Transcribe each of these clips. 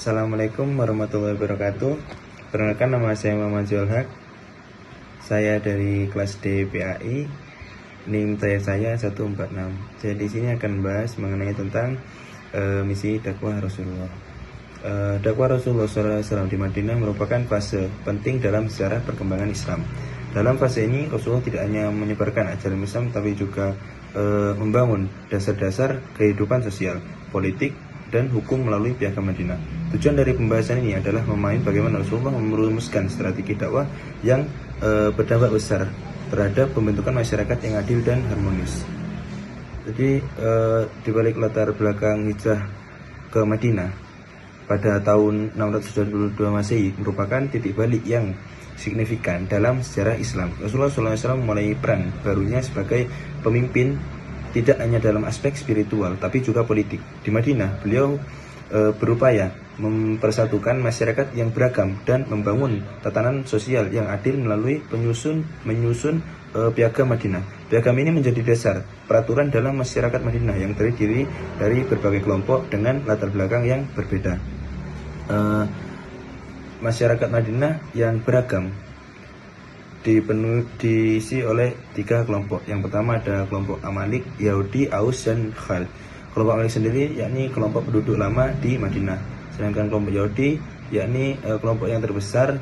Assalamualaikum warahmatullahi wabarakatuh. Perkenalkan, nama saya Muhammad Zulhaq. Saya dari kelas D PAI. NIM saya 146. Saya di sini akan membahas mengenai tentang misi dakwah Rasulullah. Dakwah Rasulullah SAW di Madinah merupakan fase penting dalam sejarah perkembangan Islam. Dalam fase ini Rasulullah tidak hanya menyebarkan ajaran Islam, tapi juga membangun dasar-dasar kehidupan sosial, politik, dan hukum melalui Piagam Madinah. Tujuan dari pembahasan ini adalah memahami bagaimana Rasulullah merumuskan strategi dakwah yang berdampak besar terhadap pembentukan masyarakat yang adil dan harmonis. Jadi di balik latar belakang hijrah ke Madinah pada tahun 622 Masehi merupakan titik balik yang signifikan dalam sejarah Islam. Rasulullah SAW memulai peran barunya sebagai pemimpin tidak hanya dalam aspek spiritual tapi juga politik. Di Madinah, beliau berupaya mempersatukan masyarakat yang beragam dan membangun tatanan sosial yang adil melalui menyusun Piagam Madinah. Piagam ini menjadi dasar peraturan dalam masyarakat Madinah yang terdiri dari berbagai kelompok dengan latar belakang yang berbeda. Masyarakat Madinah yang beragam diisi oleh 3 kelompok. Yang pertama ada kelompok Amalik, Yahudi, Aus, dan Khal. Kelompok Amalik sendiri yakni kelompok penduduk lama di Madinah. Sedangkan kelompok Yahudi yakni kelompok yang terbesar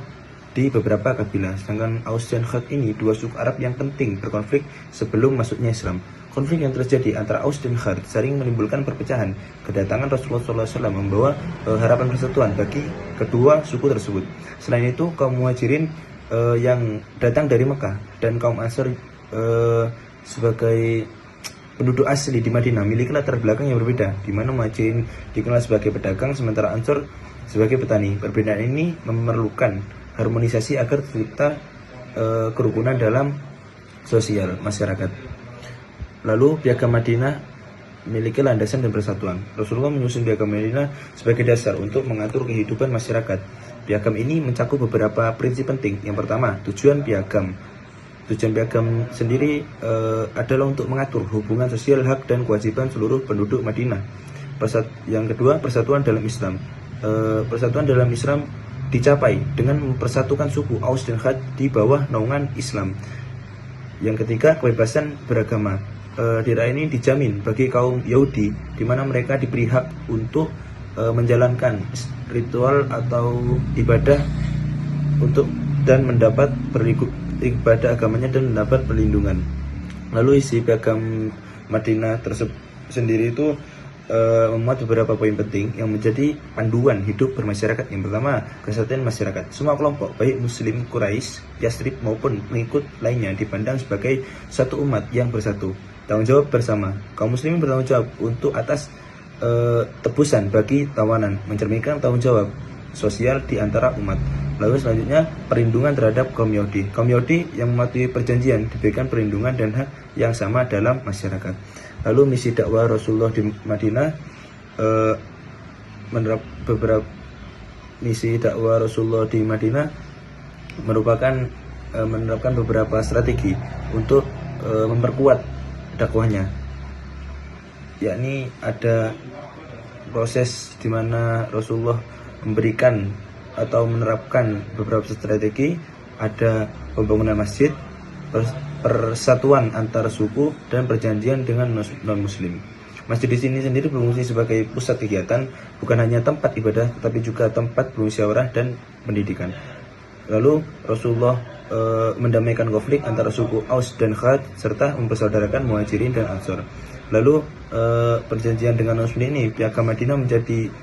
di beberapa kabilah. Sedangkan Aus dan Khal ini 2 suku Arab yang penting berkonflik sebelum masuknya Islam. Konflik yang terjadi antara Aus dan Khal sering menimbulkan perpecahan. Kedatangan Rasulullah SAW membawa harapan persatuan bagi kedua suku tersebut. Selain itu, kaum Muhajirin yang datang dari Mekah dan kaum Ansor sebagai penduduk asli di Madinah memiliki latar belakang yang berbeda, di mana Muhajirin dikenal sebagai pedagang sementara Ansor sebagai petani. Perbedaan ini memerlukan harmonisasi agar tercipta kerukunan dalam sosial masyarakat. Lalu Piagam Madinah memiliki landasan dan persatuan. Rasulullah menyusun Piagam Madinah sebagai dasar untuk mengatur kehidupan masyarakat. Piagam ini mencakup beberapa prinsip penting. Yang pertama, tujuan piagam. Tujuan piagam sendiri adalah untuk mengatur hubungan sosial, hak, dan kewajiban seluruh penduduk Madinah. Yang kedua, persatuan dalam Islam. Persatuan dalam Islam dicapai dengan mempersatukan suku Aus dan Khad di bawah naungan Islam. Yang ketiga, kebebasan beragama. Daerah ini dijamin bagi kaum Yahudi, di mana mereka diberi hak untuk menjalankan ritual atau ibadah dan mendapat ibadah agamanya dan mendapat perlindungan. Lalu isi Piagam Madinah tersebut sendiri itu memuat beberapa poin penting yang menjadi panduan hidup bermasyarakat. Yang pertama, kesatuan masyarakat. Semua kelompok, baik Muslim Quraisy, Yasrib maupun pengikut lainnya, dipandang sebagai satu umat yang bersatu. Tanggung jawab bersama. Kaum muslimin bertanggung jawab untuk atas tebusan bagi tawanan, mencerminkan tanggung jawab sosial di antara umat. Lalu selanjutnya, perlindungan terhadap kaum Yahudi. Kaum Yahudi yang mematuhi perjanjian diberikan perlindungan dan hak yang sama dalam masyarakat. Lalu misi dakwah Rasulullah di Madinah, misi dakwah Rasulullah di Madinah menerapkan beberapa strategi untuk memperkuat dakwahnya, yakni ada proses di mana Rasulullah memberikan atau menerapkan beberapa strategi. Ada pembangunan masjid, persatuan antar suku, dan perjanjian dengan non-muslim. Masjid di sini sendiri berfungsi sebagai pusat kegiatan, bukan hanya tempat ibadah tetapi juga tempat bermusyawarah dan pendidikan. Lalu Rasulullah mendamaikan konflik antara suku Aus dan Khad serta mempersaudarakan Muhajirin dan Ansor. Lalu perjanjian dengan non-muslim ini, Piagam Madinah menjadi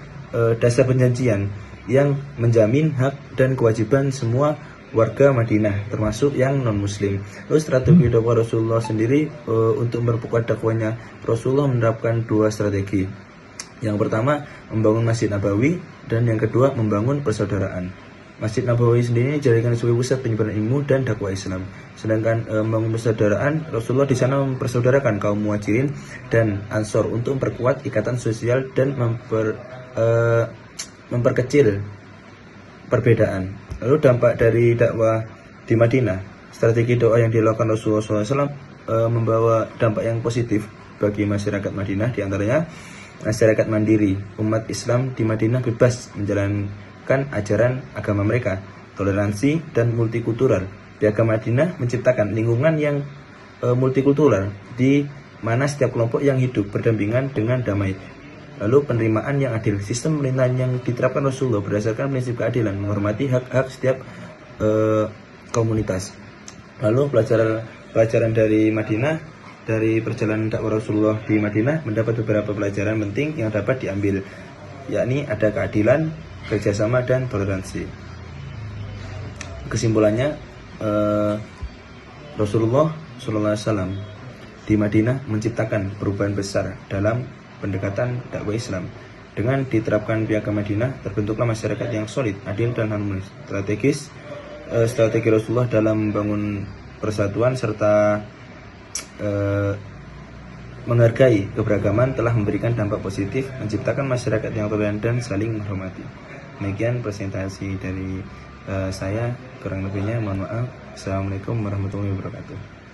dasar perjanjian yang menjamin hak dan kewajiban semua warga Madinah, termasuk yang non-muslim. Lalu strategi dakwah Rasulullah sendiri untuk memperkuat dakwahnya, Rasulullah menerapkan 2 strategi. Yang pertama, membangun Masjid Nabawi, dan yang kedua, membangun persaudaraan. Masjid Nabawi sendiri dijadikan sebagai pusat penyebaran ilmu dan dakwah Islam. Sedangkan membangun persaudaraan, Rasulullah di sana mempersaudarakan kaum Muhajirin dan Ansor untuk memperkuat ikatan sosial dan memperkecil perbedaan. Lalu dampak dari dakwah di Madinah, strategi dakwah yang dilakukan Rasulullah SAW membawa dampak yang positif bagi masyarakat Madinah. Di antaranya masyarakat mandiri. Umat Islam di Madinah bebas menjalankan ajaran agama mereka, toleransi dan multikultural. Piagam Madinah menciptakan lingkungan yang multikultural di mana setiap kelompok yang hidup berdampingan dengan damai. Lalu penerimaan yang adil, sistem pemerintahan yang diterapkan Rasulullah berdasarkan prinsip keadilan, menghormati hak-hak setiap komunitas. Lalu pelajaran dari Madinah, dari perjalanan dakwah Rasulullah di Madinah, mendapat beberapa pelajaran penting yang dapat diambil, yakni ada keadilan, kerjasama, dan toleransi. Kesimpulannya, Rasulullah SAW di Madinah menciptakan perubahan besar dalam pendekatan dakwah Islam. Dengan diterapkan Piagam Madinah, terbentuklah masyarakat yang solid, adil, dan harmonis. Strategi Rasulullah dalam membangun persatuan serta menghargai keberagaman telah memberikan dampak positif, menciptakan masyarakat yang toleran dan saling menghormati. Demikian presentasi dari saya, kurang lebihnya mohon maaf. Assalamualaikum warahmatullahi wabarakatuh.